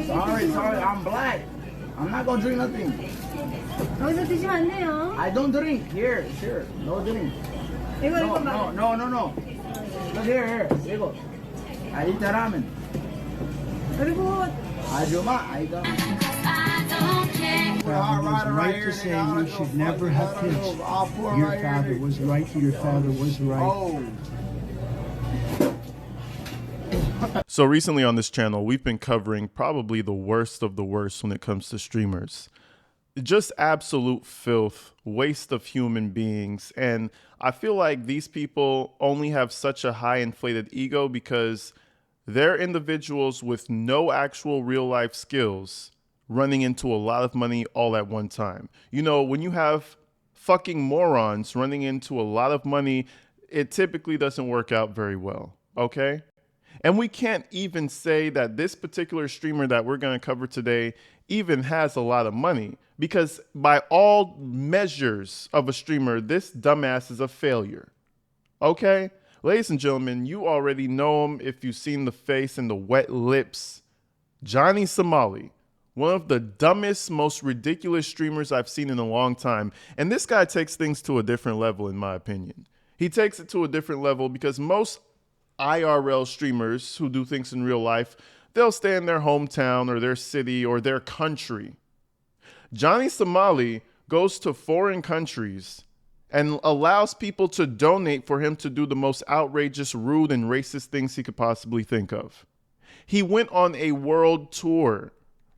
Sorry, I'm black. I'm not gonna drink nothing. 여기서 드시면 안 돼요. I don't drink. Here, no drink. No. Look here. 이거. I eat the ramen. 그리고 아줌마, I got. Father was right to say you should never have kids. Your father was right. Your father was right. So recently on this channel, we've been covering probably the worst of the worst when it comes to streamers. Just absolute filth, waste of human beings. And I feel like these people only have such a high inflated ego because they're individuals with no actual real life skills running into a lot of money all at one time. You know, when you have fucking morons running into a lot of money, it typically doesn't work out very well, okay? And we can't even say that this particular streamer that we're going to cover today even has a lot of money, because by all measures of a streamer, this dumbass is a failure. Okay? Ladies and gentlemen, you already know him if you've seen the face and the wet lips. Johnny Somali, one of the dumbest, most ridiculous streamers I've seen in a long time. And this guy takes things to a different level, in my opinion. He takes it to a different level because most IRL streamers who do things in real life, they'll stay in their hometown or their city or their country. Johnny Somali goes to foreign countries and allows people to donate for him to do the most outrageous, rude, and racist things he could possibly think of. He went on a world tour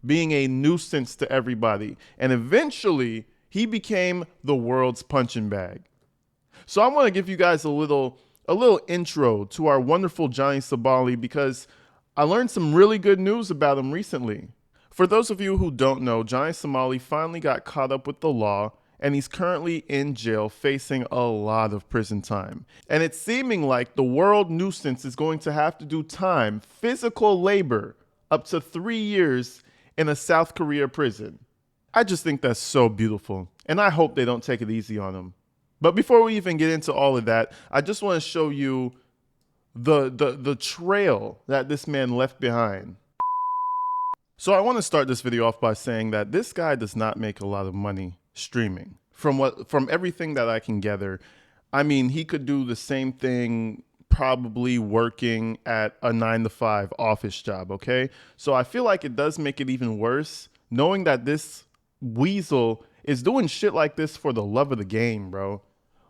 being a nuisance to everybody, and eventually he became the world's punching bag. So I want to give you guys a little intro to our wonderful Johnny Somali because I learned some really good news about him recently. For those of you who don't know, Johnny Somali finally got caught up with the law and he's currently in jail facing a lot of prison time. And it's seeming like the world nuisance is going to have to do time, physical labor, up to 3 years in a South Korea prison. I just think that's so beautiful, and I hope they don't take it easy on him. But before we even get into all of that, I just want to show you the trail that this man left behind. So I want to start this video off by saying that this guy does not make a lot of money streaming. From everything that I can gather, I mean, he could do the same thing probably working at a 9-to-5 office job, okay? So I feel like it does make it even worse knowing that this weasel is doing shit like this for the love of the game, bro.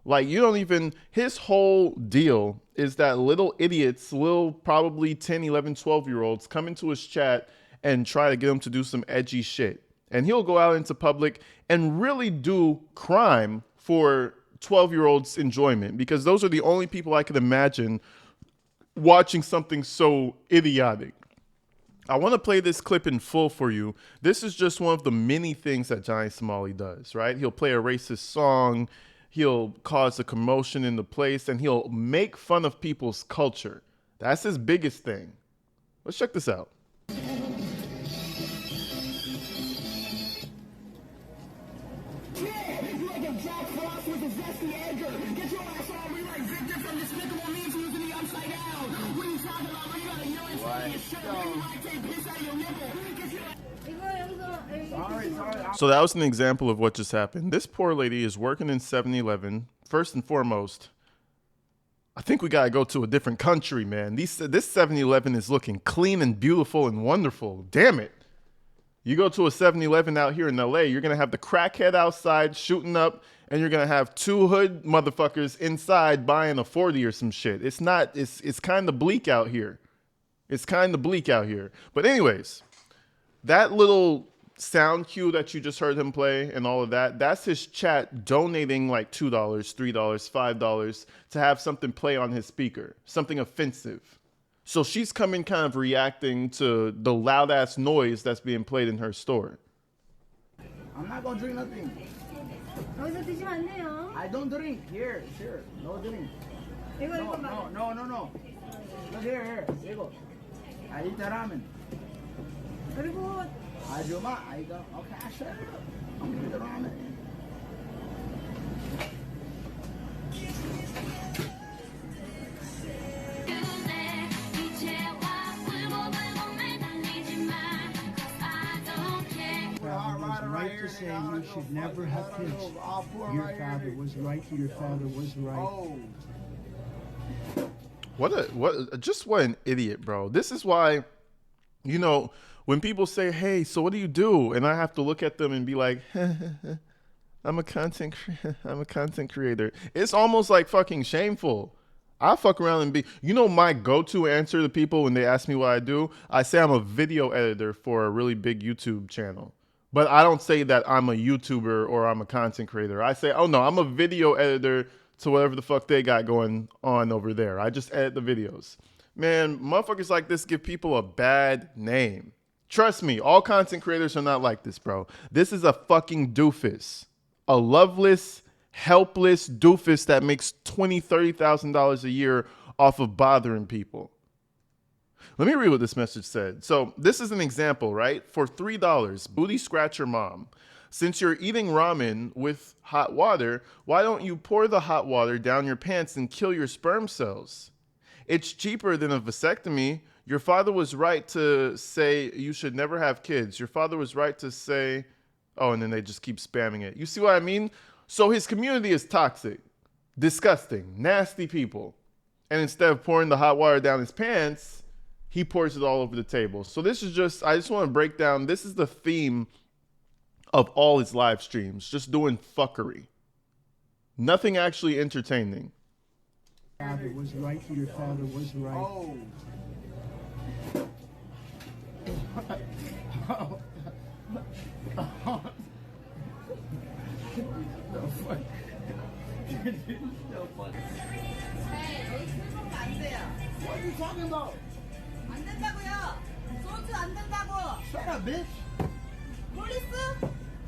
Like, you don't even, his whole deal is that little idiots, little probably 10, 11, 12-year-olds come into his chat and try to get him to do some edgy shit. And he'll go out into public and really do crime for 12-year-olds' enjoyment, because those are the only people I can imagine watching something so idiotic. I want to play this clip in full for you. This is just one of the many things that Johnny Somali does, right? He'll play a racist song, he'll cause a commotion in the place, and he'll make fun of people's culture. That's his biggest thing. Let's check this out. So that was an example of what just happened. This poor lady is working in 7-Eleven. First and foremost, I think we gotta go to a different country, man. This 7-Eleven is looking clean and beautiful and wonderful. Damn it. You go to a 7-Eleven out here in LA, you're gonna have the crackhead outside shooting up, and you're gonna have two hood motherfuckers inside buying a 40 or some shit. It's kind of bleak out here. It's kind of bleak out here. But anyways, that little sound cue that you just heard him play and all of that, that's his chat donating like $2, $3, $5 to have something play on his speaker, something offensive. So she's coming kind of reacting to the loud ass noise that's being played in her store. I'm not gonna drink nothing. 여기서 드시면 안 돼요. I don't drink. Here, no drink. No. Look here. 이거. I eat the ramen. 그리고 아줌마, I got. Okay, shut up. I'm gonna eat the ramen. saying you should never have kids. Your father was right. Your father was right. What an idiot, bro. This is why, you know, when people say, hey, so what do you do? And I have to look at them and be like, I'm a content creator. It's almost like fucking shameful. I fuck around and be, you know, my go-to answer to people when they ask me what I do, I say I'm a video editor for a really big YouTube channel. But I don't say that I'm a YouTuber or I'm a content creator. I say, oh no, I'm a video editor to whatever the fuck they got going on over there. I just edit the videos. Man, motherfuckers like this give people a bad name. Trust me, all content creators are not like this, bro. This is a fucking doofus. A loveless, helpless doofus that makes $20,000, $30,000 a year off of bothering people. Let me read what this message said. So this is an example, right? For $3, booty scratcher mom. Since you're eating ramen with hot water, why don't you pour the hot water down your pants and kill your sperm cells? It's cheaper than a vasectomy. Your father was right to say you should never have kids. Your father was right to say, oh, and then they just keep spamming it. You see what I mean? So his community is toxic, disgusting, nasty people. And instead of pouring the hot water down his pants, he pours it all over the table. So this is just, I just want to break down, this is the theme of all his live streams, just doing fuckery. Nothing actually entertaining. Your father was right. Your father was right. What are you talking about? 안 된다고요. 소주 안 된다고. Shut up, bitch. 폴리스?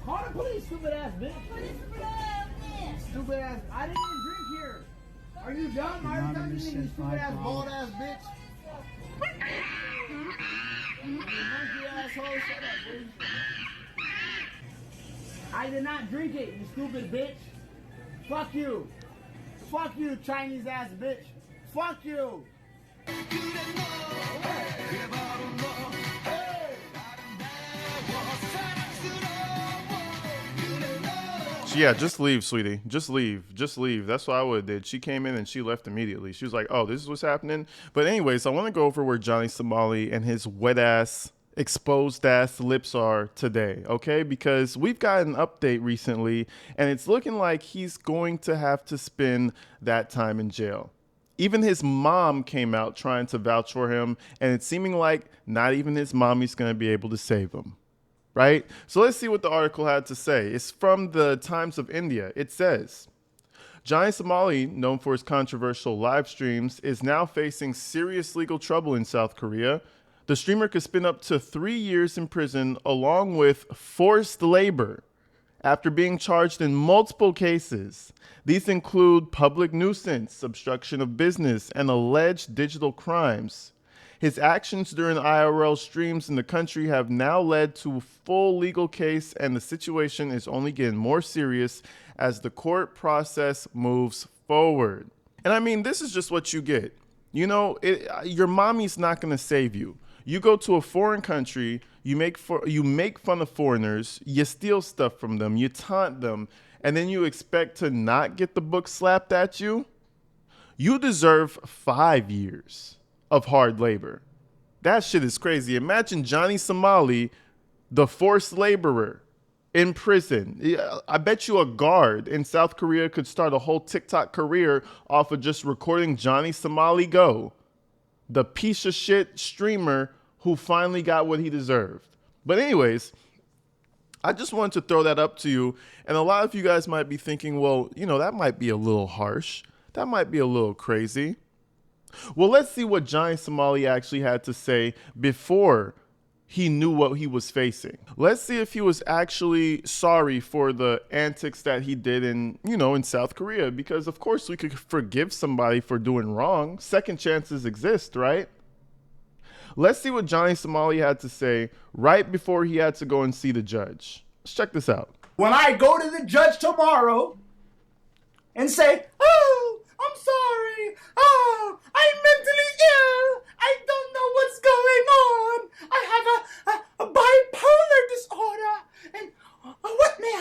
Call the police, stupid ass bitch. 폴리스 불러요, 형님. Stupid ass. I didn't even drink here. Are you dumb? Why are you talking to me, you stupid ass, bald ass bitch? You monkey asshole, shut up, bitch. I did not drink it, you stupid bitch. Fuck you. Fuck you, Chinese ass bitch. Fuck you. Yeah, just leave, sweetie. Just leave. Just leave. That's what I would have did. She came in and she left immediately. She was like, oh, this is what's happening. But anyways, I want to go over where Johnny Somali and his wet ass, exposed ass lips are today, okay? Because we've got an update recently and it's looking like he's going to have to spend that time in jail. Even his mom came out trying to vouch for him, and it's seeming like not even his mommy's going to be able to save him. Right? So let's see what the article had to say. It's from the Times of India. It says, Johnny Somali, known for his controversial live streams, is now facing serious legal trouble in South Korea. The streamer could spend up to 3 years in prison along with forced labor after being charged in multiple cases. These include public nuisance, obstruction of business, and alleged digital crimes. His actions during IRL streams in the country have now led to a full legal case, and the situation is only getting more serious as the court process moves forward. And I mean, this is just what you get. You know, your mommy's not going to save you. You go to a foreign country, you make fun of foreigners, you steal stuff from them, you taunt them, and then you expect to not get the book slapped at you? You deserve 5 years of hard labor. That shit is crazy. Imagine Johnny Somali, the forced laborer, in prison. I bet you a guard in South Korea could start a whole TikTok career off of just recording Johnny Somali go, the piece of shit streamer who finally got what he deserved. But anyways, I just wanted to throw that up to you. And a lot of you guys might be thinking, well, you know, that might be a little harsh. That might be a little crazy. Well, let's see what Johnny Somali actually had to say before he knew what he was facing. Let's see if he was actually sorry for the antics that he did in South Korea, because of course we could forgive somebody for doing wrong. Second chances exist, right? Let's see what Johnny Somali had to say right before he had to go and see the judge. Let's check this out. When I go to the judge tomorrow and say, oh, I'm sorry. Oh, I'm mentally ill. I don't know what's going on. I have a bipolar disorder. And what may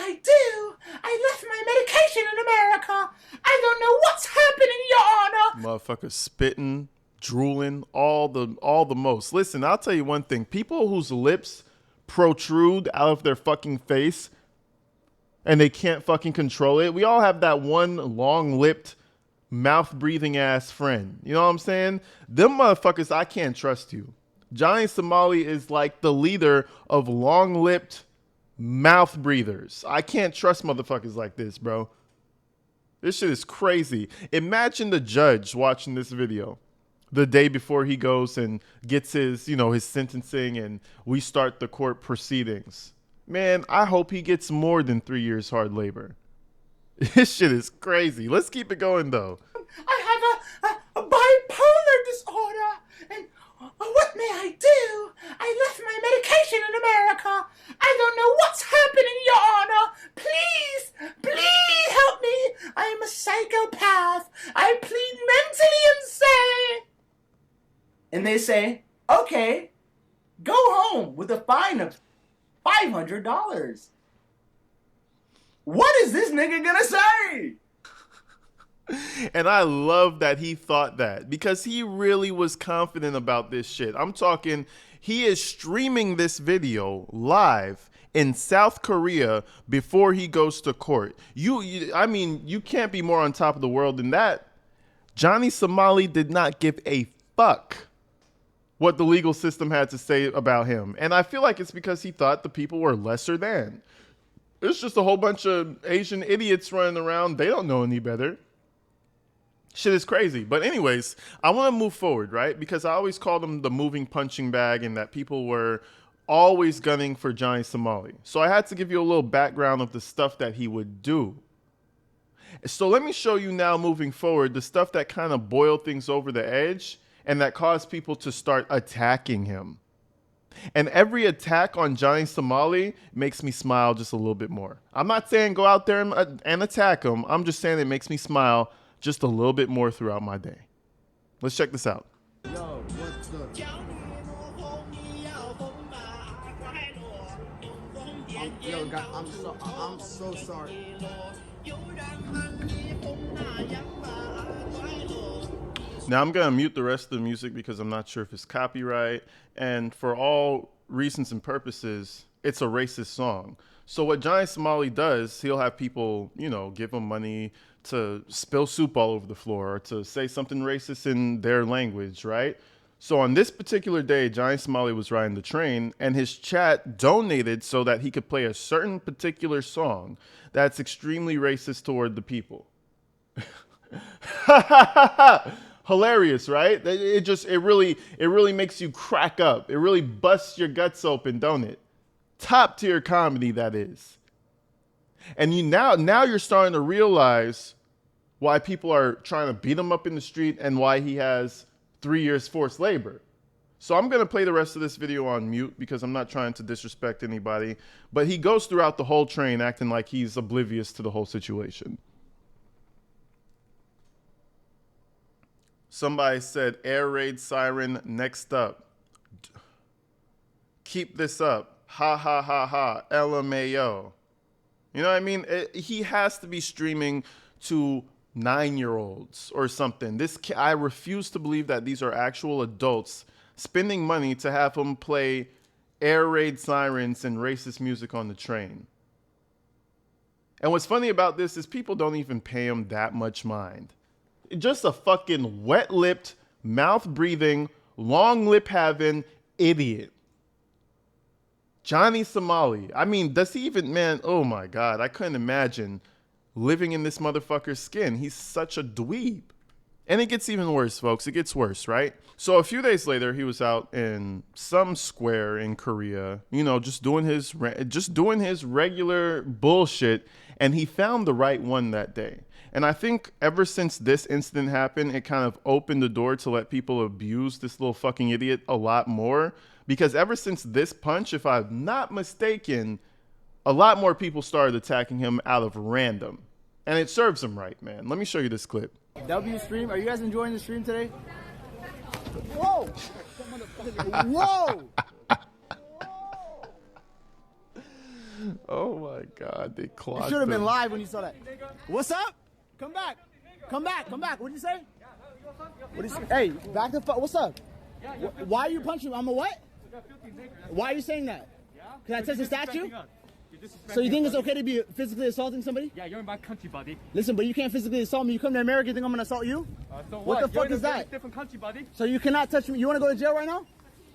Motherfuckers spitting, drooling, all the most. Listen, I'll tell you one thing. People whose lips protrude out of their fucking face and they can't fucking control it. We all have that one long-lipped, mouth-breathing ass friend. You know what I'm saying? Them motherfuckers, I can't trust you. Johnny Somali is like the leader of long-lipped mouth breathers. I can't trust motherfuckers like this, bro. This shit is crazy. Imagine the judge watching this video the day before he goes and gets his, his sentencing and we start the court proceedings. Man, I hope he gets more than 3 years hard labor. This shit is crazy. Let's keep it going, though. I have a bipolar disorder, and what may I do? I left my medication in America. I don't know what's happening, Your Honor. Please help me. I am a psychopath. I plead mentally insane. And they say, okay, go home with a fine of $500. What is this nigga gonna say? And I love that he thought that because he really was confident about this shit. I'm talking, he is streaming this video live in South Korea before he goes to court. I mean, you can't be more on top of the world than that. Johnny Somali did not give a fuck what the legal system had to say about him. And I feel like it's because he thought the people were lesser than. It's just a whole bunch of Asian idiots running around. They don't know any better. Shit is crazy. But anyways, I want to move forward, right? Because I always called him the moving punching bag and that people were always gunning for Johnny Somali. So I had to give you a little background of the stuff that he would do. So let me show you now moving forward the stuff that kind of boiled things over the edge and that caused people to start attacking him. And every attack on Johnny Somali makes me smile just a little bit more. I'm not saying go out there and attack him. I'm just saying it makes me smile just a little bit more throughout my day. Let's check this out. Yo, what's the... Yo, God, I'm so sorry. Now I'm gonna mute the rest of the music because I'm not sure if it's copyright. And for all reasons and purposes, it's a racist song. So what Johnny Somali does, he'll have people, give him money to spill soup all over the floor or to say something racist in their language, right? So on this particular day, Johnny Somali was riding the train and his chat donated so that he could play a certain particular song that's extremely racist toward the people. Hilarious, right? It really makes you crack up. It really busts your guts open, don't it? Top tier comedy, that is. And now you're starting to realize why people are trying to beat him up in the street and why he has 3 years forced labor. So I'm going to play the rest of this video on mute because I'm not trying to disrespect anybody. But he goes throughout the whole train acting like he's oblivious to the whole situation. Somebody said, air raid siren next up. Keep this up. Ha ha ha ha. LMAO. You know what I mean? He has to be streaming to 9-year-olds or something. I refuse to believe that these are actual adults spending money to have him play air raid sirens and racist music on the train. And what's funny about this is people don't even pay him that much mind. Just a fucking wet-lipped, mouth-breathing, long-lip-having idiot. Johnny Somali. I mean, does he even, man, oh my God, I couldn't imagine living in this motherfucker's skin. He's such a dweeb. And it gets even worse, folks. It gets worse, right? So a few days later, he was out in some square in Korea, just doing his regular bullshit, and he found the right one that day. And I think ever since this incident happened, it kind of opened the door to let people abuse this little fucking idiot a lot more. Because ever since this punch, if I'm not mistaken, a lot more people started attacking him out of random. And it serves him right, man. Let me show you this clip. W stream, are you guys enjoying the stream today? Whoa! Whoa! Oh my God, they clocked You should have been him. live when you saw that. What's up? Come back. Come back. Come back. What'd you say? What is? Hey, back the fuck. What's up? Why are you punching me? I'm a what? Why are you saying that? Can I touch the statue? So you think it's okay to be physically assaulting somebody? Yeah, you're in my country, buddy. Listen, but you can't physically assault me. You come to America, you think I'm gonna assault you? So What the fuck you're is in a that? different country, buddy. So you cannot touch me. You wanna go to jail right now?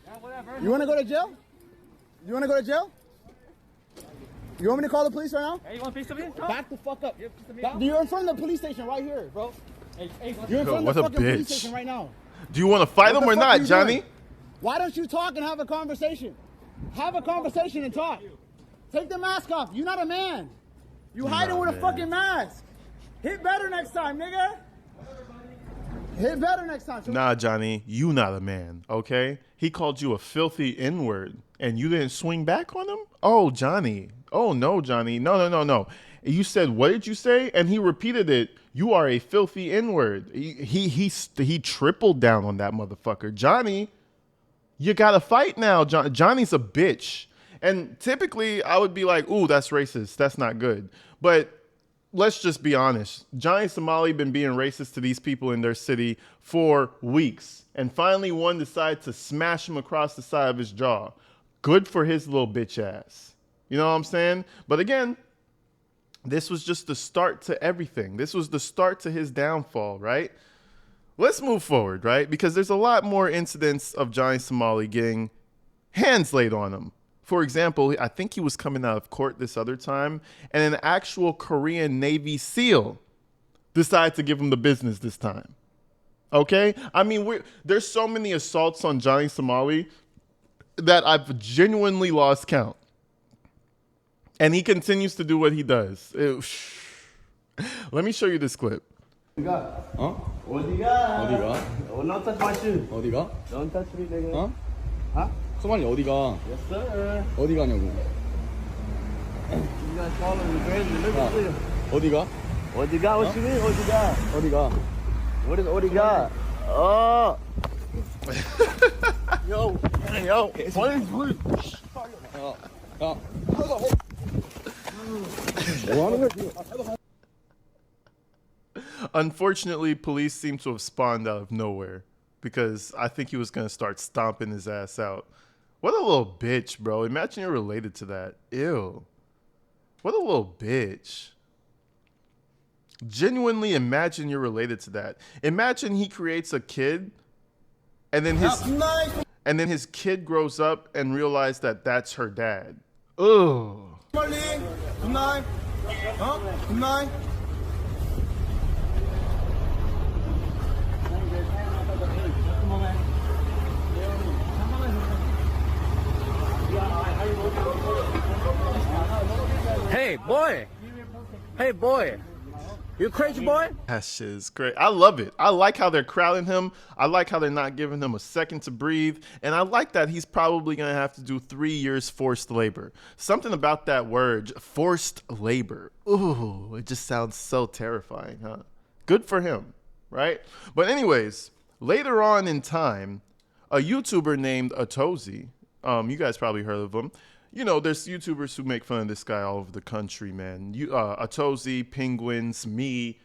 Yeah, whatever. You wanna go to jail? You wanna go to jail? You want me to call the police right now? Hey, you want a piece of me? Back the fuck up. You have a piece of me? You're in front of the police station right here, bro. Hey, You're in front What of a the fucking police bitch. station right now. Do you want to fight What him the or fuck are not, you Johnny? doing? Why don't you talk and have a conversation? Have a conversation and talk. Take the mask off. You're not a man. You hiding with a fucking mask. Hit better next time, nigga. Hit better next time. Nah, Johnny, you not a man, okay? He called you a filthy N-word, and you didn't swing back on him? Oh, Johnny. Oh, no, Johnny. No. You said, what did you say? And he repeated it. You are a filthy N-word. He tripled down on that motherfucker. Johnny, you got to fight now. Johnny's a bitch. And typically, I would be like, ooh, that's racist. That's not good. But let's just be honest. Johnny Somali been being racist to these people in their city for weeks. And finally, one decided to smash him across the side of his jaw. Good for his little bitch ass. You know what I'm saying? But again, this was just the start to everything. This was the start to his downfall, right? Let's move forward, right? Because there's a lot more incidents of Johnny Somali getting hands laid on him. For example, I think he was coming out of court this other time, and an actual Korean Navy SEAL decided to give him the business this time. Okay? I mean, there's so many assaults on Johnny Somali that I've genuinely lost count. And he continues to do what he does. Let me show you this clip. 어디가? 어디가? 어디가? Don't touch my shoe. 어디가? Don't touch me, nigga. 어? Huh? 소말리 어디가? Yes, sir. 어디 가냐고? You guys following me crazy. Look at you. 어디가? 어디가? What you mean? 어디가? 어디가? What is 어디가? Oh. Yo. 야. 뭐 하는 거야 지금? Unfortunately, police seem to have spawned out of nowhere because I think he was going to start stomping his ass out. What a little bitch, bro. Imagine you're related to that. Ew. What a little bitch. Genuinely imagine you're related to that. Imagine he creates a kid and then his kid grows up and realizes that that's her dad. Ugh. Hey, boy. Hey, boy. You crazy boy? That shit is great. I love it. I like how they're crowding him. I like how they're not giving him a second to breathe. And I like that he's probably going to have to do 3 years forced labor. Something about that word, forced labor. Ooh, it just sounds so terrifying, huh? Good for him, right? But anyways, later on in time, a YouTuber named Atozi, you guys probably heard of him. You know, there's YouTubers who make fun of this guy all over the country, man. Atozi, Penguins, me.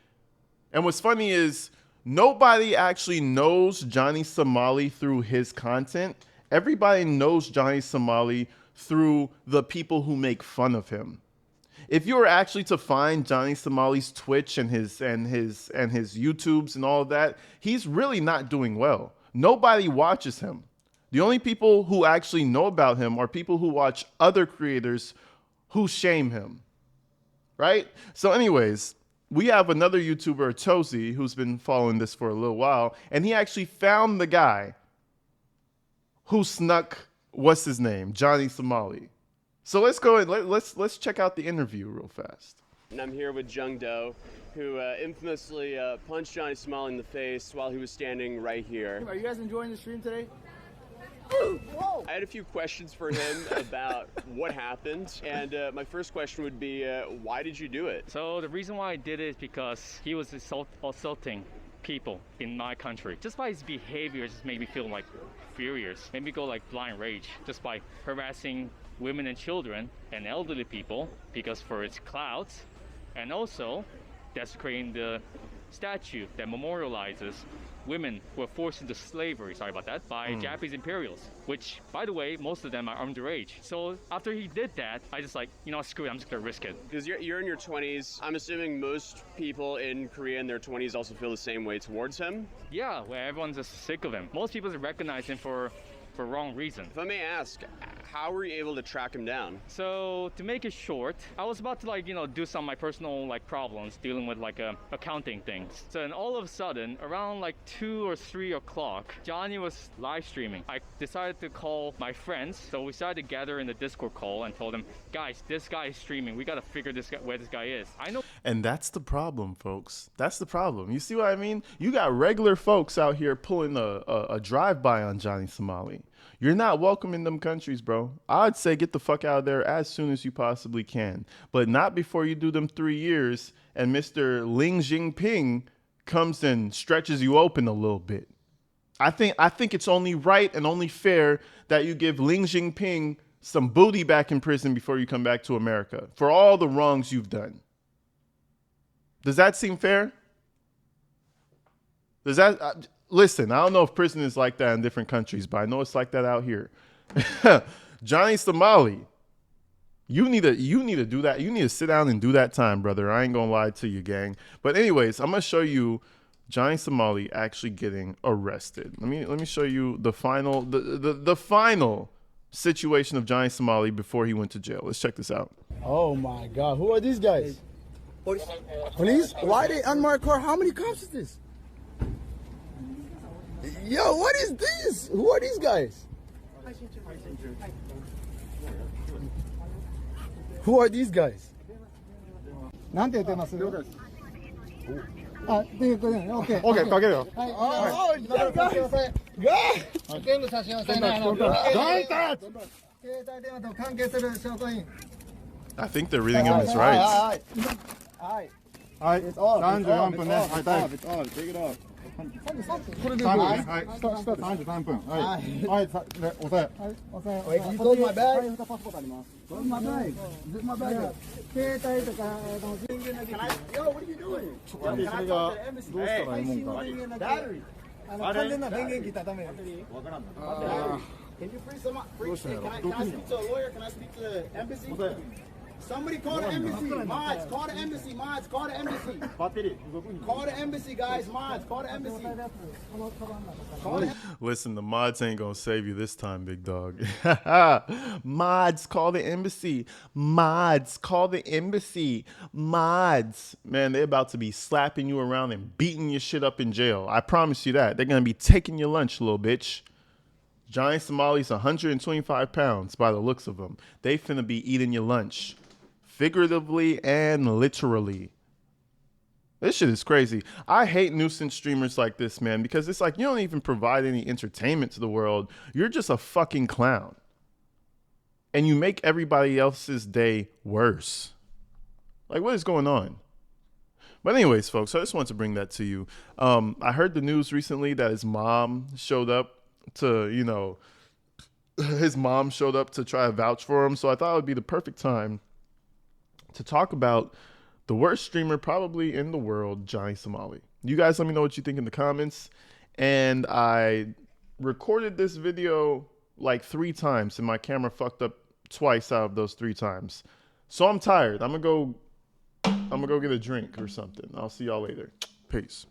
And what's funny is nobody actually knows Johnny Somali through his content. Everybody knows Johnny Somali through the people who make fun of him. If you were actually to find Johnny Somali's Twitch and his YouTubes and all of that, he's really not doing well. Nobody watches him. The only people who actually know about him are people who watch other creators who shame him, right? So anyways, we have another YouTuber, Tozy, who's been following this for a little while, and he actually found the guy who snuck, what's his name, Johnny Somali. So let's go and let's check out the interview real fast. And I'm here with Jung Do, who infamously punched Johnny Somali in the face while he was standing right here. Are you guys enjoying the stream today? I had a few questions for him about what happened, and my first question would be, why did you do it? So the reason why I did it is because he was assaulting people in my country. Just by his behavior, it just made me feel like furious. Made me go like blind rage just by harassing women and children and elderly people because for its clout, and also desecrating the statue that memorializes women who were forced into slavery, sorry about that, by Japanese imperials, which, by the way, most of them are underage. So after he did that, I just like, you know, screw it, I'm just gonna risk it. Because you're in your 20s. I'm assuming most people in Korea in their 20s also feel the same way towards him. Yeah, where everyone's just sick of him. Most people just recognize him for wrong reason. If I may ask, how were you able to track him down? So to make it short, I was about to like, you know, do some of my personal like problems dealing with like accounting things. So then all of a sudden, around like 2 or 3 o'clock, Johnny was live streaming. I decided to call my friends. So we started to gather in the Discord call and told them, guys, this guy is streaming. We got to figure this guy, where this guy is. I know. And that's the problem, folks. That's the problem. You see what I mean? You got regular folks out here pulling a drive-by on Johnny Somali. You're not welcome in them countries, bro. I'd say get the fuck out of there as soon as you possibly can. But not before you do them 3 years and Mr. Ling Jinping comes and stretches you open a little bit. I think it's only right and only fair that you give Ling Jinping some booty back in prison before you come back to America for all the wrongs you've done. Does that seem fair? Does that... Listen, I don't know if prison is like that in different countries, but I know it's like that out here. Johnny Somali, you need to do that. You need to sit down and do that time, brother. I ain't gonna lie to you, gang. But anyways, I'm gonna show you Johnny Somali actually getting arrested. Let me show you the final the final situation of Johnny Somali before he went to jail. Let's check this out. Oh my God, who are these guys? Police? Why they unmarked car? How many cops is this? Yo, what is this? Who are these guys? Who are these guys? なんて言ってます？あ、で、これ、OK。OK、かけるよ。はい。あ、全部差し押さえない。Don't touch! 携帯電話と関係する証拠品。I think they're reading him his rights. はい。はい。34分ね。はい。Take it off. これではい。下33分。はい。はい。で、押さえ。はい。押さえ。You got my bag? はい。パスポートあります。Got my bag. Got my bag. 携帯とか電源だけ。Yo, what are you doing? それがどうしたらいいもんか。完全な電源切ったらダメ。わからん。Can you free some? Can I speak to a lawyer? Can I speak to the embassy? Somebody call the embassy. Mods, call the embassy. Mods, call the embassy. Call the embassy, guys. Mods, call the embassy. Listen, the mods ain't gonna save you this time, big dog. Mods, call the embassy. Mods, call the embassy. Mods. Man, they're about to be slapping you around and beating your shit up in jail. I promise you that. They're gonna be taking your lunch, little bitch. Johnny Somali's 125 pounds by the looks of them. They finna be eating your lunch. Figuratively and literally. This shit is crazy. I hate nuisance streamers like this, man, because it's like you don't even provide any entertainment to the world. You're just a fucking clown. And you make everybody else's day worse. Like, what is going on? But anyways, folks, I just wanted to bring that to you. I heard the news recently that his mom showed up to, you know, his mom showed up to try to vouch for him. So I thought it would be the perfect time to talk about the worst streamer probably in the world, Johnny Somali. You guys let me know what you think in the comments. And I recorded this video like 3 times and my camera fucked up twice out of those 3 times. So I'm tired. I'm gonna go get a drink or something. I'll see y'all later. Peace.